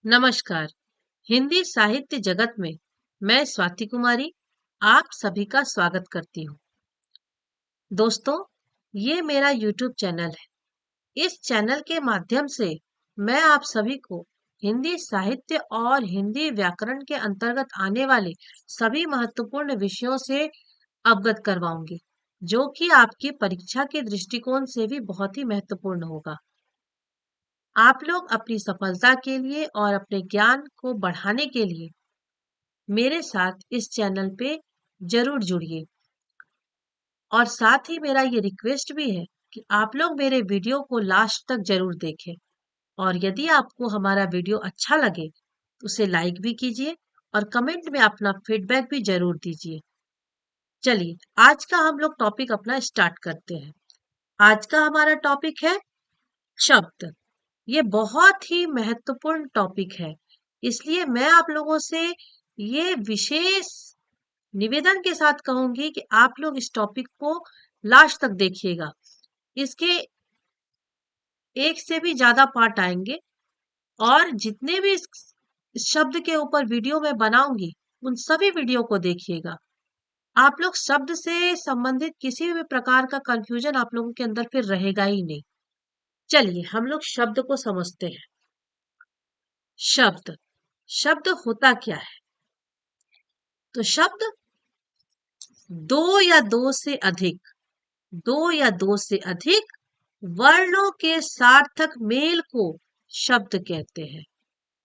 नमस्कार। हिंदी साहित्य जगत में मैं स्वाति कुमारी आप सभी का स्वागत करती हूँ। दोस्तों, ये मेरा YouTube चैनल है। इस चैनल के माध्यम से मैं आप सभी को हिंदी साहित्य और हिंदी व्याकरण के अंतर्गत आने वाले सभी महत्वपूर्ण विषयों से अवगत करवाऊंगी, जो कि आपकी परीक्षा के दृष्टिकोण से भी बहुत ही महत्वपूर्ण होगा। आप लोग अपनी सफलता के लिए और अपने ज्ञान को बढ़ाने के लिए मेरे साथ इस चैनल पे जरूर जुड़िए। और साथ ही मेरा ये रिक्वेस्ट भी है कि आप लोग मेरे वीडियो को लास्ट तक जरूर देखें, और यदि आपको हमारा वीडियो अच्छा लगे तो उसे लाइक भी कीजिए और कमेंट में अपना फीडबैक भी जरूर दीजिए। चलिए, आज का हम लोग टॉपिक अपना स्टार्ट करते हैं। आज का हमारा टॉपिक है शब्द। ये बहुत ही महत्वपूर्ण टॉपिक है, इसलिए मैं आप लोगों से ये विशेष निवेदन के साथ कहूंगी कि आप लोग इस टॉपिक को लास्ट तक देखिएगा। इसके एक से भी ज्यादा पार्ट आएंगे, और जितने भी इस शब्द के ऊपर वीडियो में बनाऊंगी उन सभी वीडियो को देखिएगा। आप लोग शब्द से संबंधित किसी भी प्रकार का कंफ्यूजन आप लोगों के अंदर फिर रहेगा ही नहीं। चलिए, हम लोग शब्द को समझते हैं। शब्द शब्द होता क्या है? तो शब्द दो या दो से अधिक वर्णों के सार्थक मेल को शब्द कहते हैं।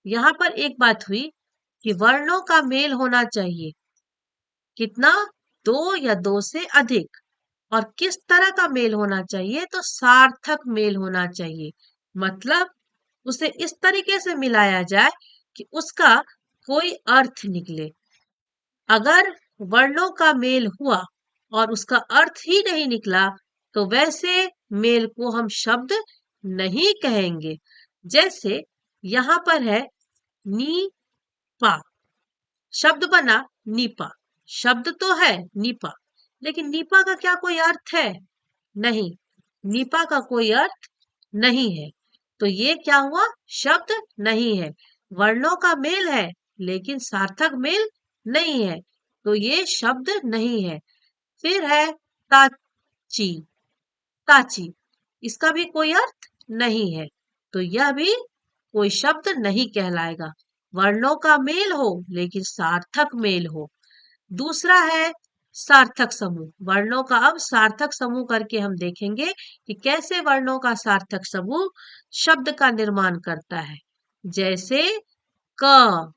यहाँ पर एक बात हुई कि वर्णों का मेल होना चाहिए। कितना? दो या दो से अधिक। और किस तरह का मेल होना चाहिए? तो सार्थक मेल होना चाहिए। मतलब उसे इस तरीके से मिलाया जाए कि उसका कोई अर्थ निकले। अगर वर्णों का मेल हुआ और उसका अर्थ ही नहीं निकला तो वैसे मेल को हम शब्द नहीं कहेंगे। जैसे यहाँ पर है नी पा, शब्द बना नीपा। शब्द तो है नीपा, लेकिन नीपा का क्या कोई अर्थ है? नहीं, नीपा का कोई अर्थ नहीं है। तो ये क्या हुआ? शब्द नहीं है। वर्णों का मेल है लेकिन सार्थक मेल नहीं है, तो ये शब्द नहीं है। फिर है ताची, ताची, इसका भी कोई अर्थ नहीं है, तो यह भी कोई शब्द नहीं कहलाएगा। वर्णों का मेल हो लेकिन सार्थक मेल हो। दूसरा है सार्थक समूह। वर्णों का अब सार्थक समूह करके हम देखेंगे कि कैसे वर्णों का सार्थक समूह शब्द का निर्माण करता है। जैसे क,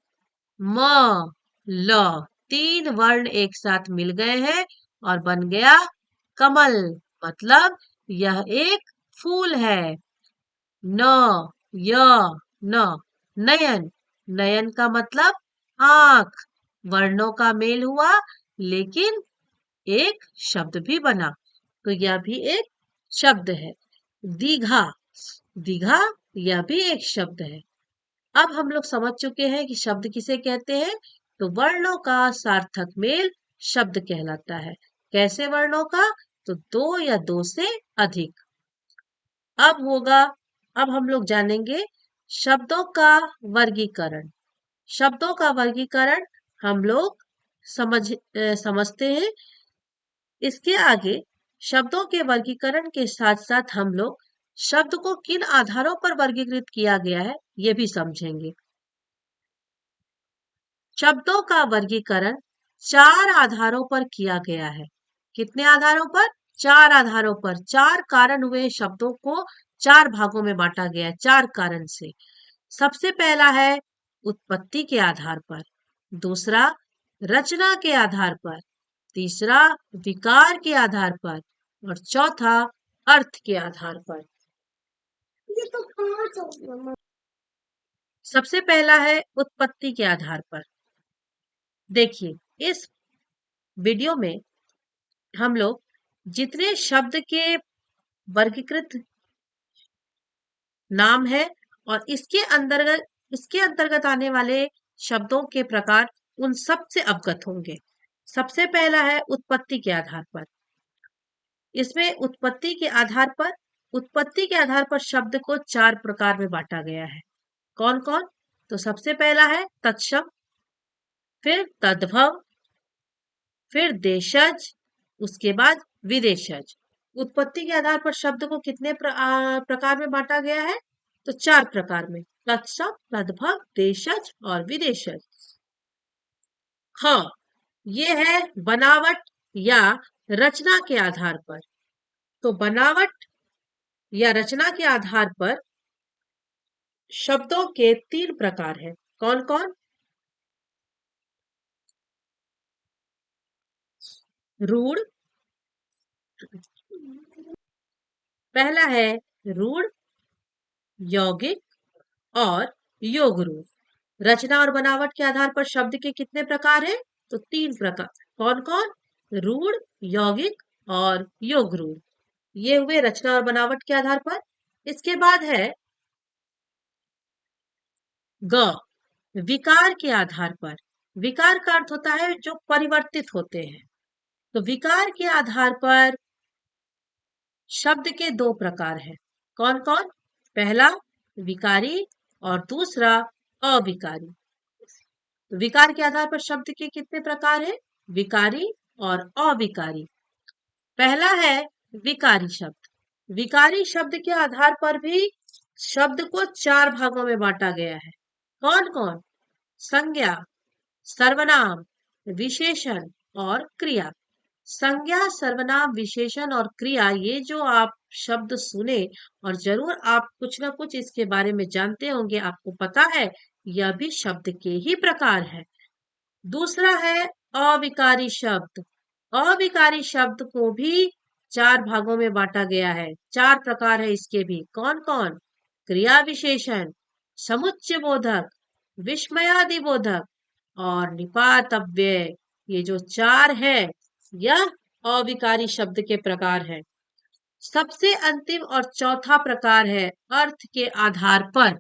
म, ल, तीन वर्ण एक साथ मिल गए हैं और बन गया कमल। मतलब यह एक फूल है। न, य, न, नयन, नयन का मतलब आंख। वर्णों का मेल हुआ लेकिन एक शब्द भी बना, तो यह भी एक शब्द है। दीघा, दीघा, यह भी एक शब्द है। अब हम लोग समझ चुके हैं कि शब्द किसे कहते हैं। तो वर्णों का सार्थक मेल शब्द कहलाता है। कैसे वर्णों का? तो दो या दो से अधिक। अब होगा, अब हम लोग जानेंगे शब्दों का वर्गीकरण। शब्दों का वर्गीकरण हम लोग समझते हैं। इसके आगे शब्दों के वर्गीकरण के साथ साथ हम लोग शब्द को किन आधारों पर वर्गीकृत किया गया है ये भी समझेंगे। शब्दों का वर्गीकरण चार आधारों पर किया गया है। कितने आधारों पर? चार आधारों पर। चार कारण हुए शब्दों को चार भागों में बांटा गया है, चार कारण से। सबसे पहला है उत्पत्ति के आधार पर, दूसरा रचना के आधार पर, तीसरा विकार के आधार पर, और चौथा अर्थ के आधार पर। सबसे पहला है उत्पत्ति के आधार पर। देखिए, इस वीडियो में हम लोग जितने शब्द के वर्गीकृत नाम है और इसके अंतर्गत आने वाले शब्दों के प्रकार, उन सब से अवगत होंगे। सबसे पहला है उत्पत्ति के आधार पर। इसमें उत्पत्ति के आधार पर शब्द को चार प्रकार में बांटा गया है। कौन कौन? तो सबसे पहला है तत्सम, फिर तद्भव, फिर देशज, उसके बाद विदेशज। उत्पत्ति के आधार पर शब्द को कितने प्रकार में बांटा गया है? तो 4 प्रकार में, तत्सम, तद्भव, देशज और विदेशज। हाँ, ये है बनावट या रचना के आधार पर। तो बनावट या रचना के आधार पर शब्दों के 3 प्रकार हैं। कौन कौन? रूढ़, पहला है रूढ़, यौगिक और योग रूढ़। रचना और बनावट के आधार पर शब्द के कितने प्रकार हैं? तो 3 प्रकार। कौन कौन? रूढ़, यौगिक और योग रूढ़। ये हुए रचना और बनावट के आधार पर। इसके बाद है ग, विकार के आधार पर। विकार का अर्थ होता है जो परिवर्तित होते हैं। तो विकार के आधार पर शब्द के 2 प्रकार हैं। कौन कौन? पहला विकारी और दूसरा अविकारी। तो विकार के आधार पर शब्द के कितने प्रकार हैं? विकारी और अविकारी। पहला है विकारी शब्द। विकारी शब्द के आधार पर भी शब्द को 4 भागों में बांटा गया है। कौन कौन? संज्ञा, सर्वनाम, विशेषण और क्रिया। संज्ञा, सर्वनाम, विशेषण और क्रिया, ये जो आप शब्द सुने और जरूर आप कुछ ना कुछ इसके बारे में जानते होंगे, आपको पता है यह भी शब्द के ही प्रकार है। दूसरा है अविकारी शब्द। अविकारी शब्द को भी 4 भागों में बांटा गया है। 4 प्रकार है इसके भी। कौन कौन? क्रिया विशेषण, समुच्चय बोधक, विस्मयादि बोधक और निपात अव्यय। ये जो 4 है यह अविकारी शब्द के प्रकार है। सबसे अंतिम और चौथा प्रकार है अर्थ के आधार पर।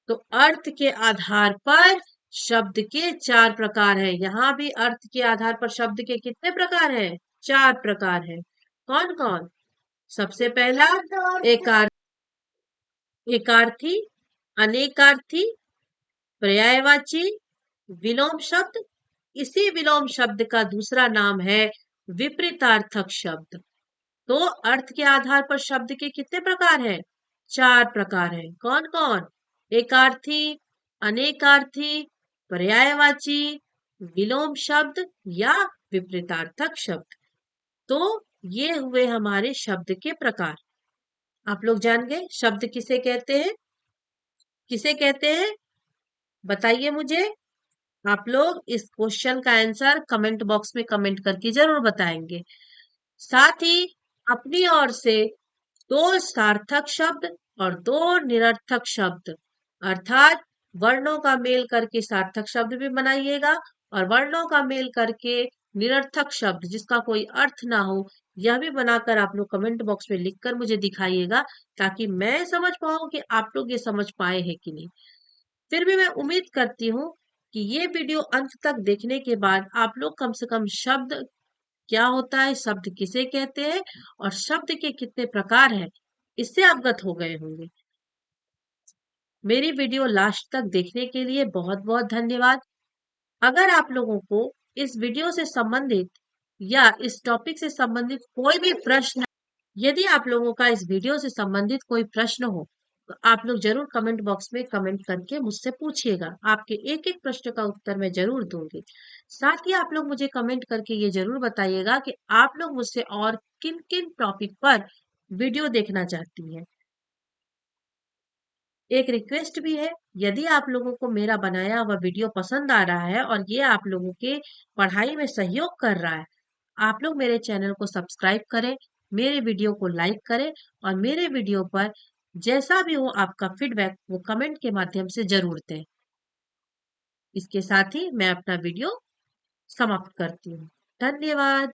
तो अर्थ के आधार पर शब्द के 4 प्रकार है। यहाँ भी अर्थ के आधार पर शब्द के कितने प्रकार है? 4 प्रकार है। कौन कौन? सबसे पहला एकार्थी, अनेकार्थी, पर्यायवाची, विलोम शब्द। इसी विलोम शब्द का दूसरा नाम है विपरीतार्थक शब्द। तो अर्थ के आधार पर शब्द के कितने प्रकार हैं? 4 प्रकार हैं। कौन कौन? एकार्थी, अनेकार्थी, पर्यायवाची, विलोम शब्द या विपरीतार्थक शब्द। तो ये हुए हमारे शब्द के प्रकार। आप लोग जान गए शब्द किसे कहते हैं? किसे कहते हैं बताइए मुझे। आप लोग इस क्वेश्चन का आंसर कमेंट बॉक्स में कमेंट करके जरूर बताएंगे। साथ ही अपनी ओर से 2 सार्थक शब्द और 2 निरर्थक शब्द, अर्थात वर्णों का मेल करके सार्थक शब्द भी बनाइएगा और वर्णों का मेल करके निरर्थक शब्द जिसका कोई अर्थ ना हो यह भी बनाकर आप लोग कमेंट बॉक्स में लिखकर मुझे दिखाइएगा, ताकि मैं समझ पाऊं कि आप लोग ये समझ पाए हैं कि नहीं। फिर भी मैं उम्मीद करती हूँ कि ये वीडियो अंत तक देखने के बाद आप लोग कम से कम शब्द क्या होता है, शब्द किसे कहते हैं और शब्द के कितने प्रकार हैं, इससे अवगत हो गए होंगे। मेरी वीडियो लास्ट तक देखने के लिए बहुत बहुत धन्यवाद। अगर आप लोगों को इस वीडियो से संबंधित या इस टॉपिक से संबंधित कोई भी प्रश्न, यदि आप लोगों का इस वीडियो से संबंधित कोई प्रश्न हो तो आप लोग जरूर कमेंट बॉक्स में कमेंट करके मुझसे पूछिएगा। आपके एक एक प्रश्न का उत्तर मैं जरूर दूंगी। साथ ही आप लोग मुझे कमेंट करके ये जरूर बताइएगा कि आप लोग मुझसे और किन किन टॉपिक पर वीडियो देखना चाहती हैं। एक रिक्वेस्ट भी है, यदि आप लोगों को मेरा बनाया हुआ वीडियो पसंद आ रहा है और ये आप लोगों के पढ़ाई में सहयोग कर रहा है, आप लोग मेरे चैनल को सब्सक्राइब करें, मेरे वीडियो को लाइक करें और मेरे वीडियो पर जैसा भी हो आपका फीडबैक वो कमेंट के माध्यम से जरूर दें। इसके साथ ही मैं अपना वीडियो समाप्त करती हूँ। धन्यवाद।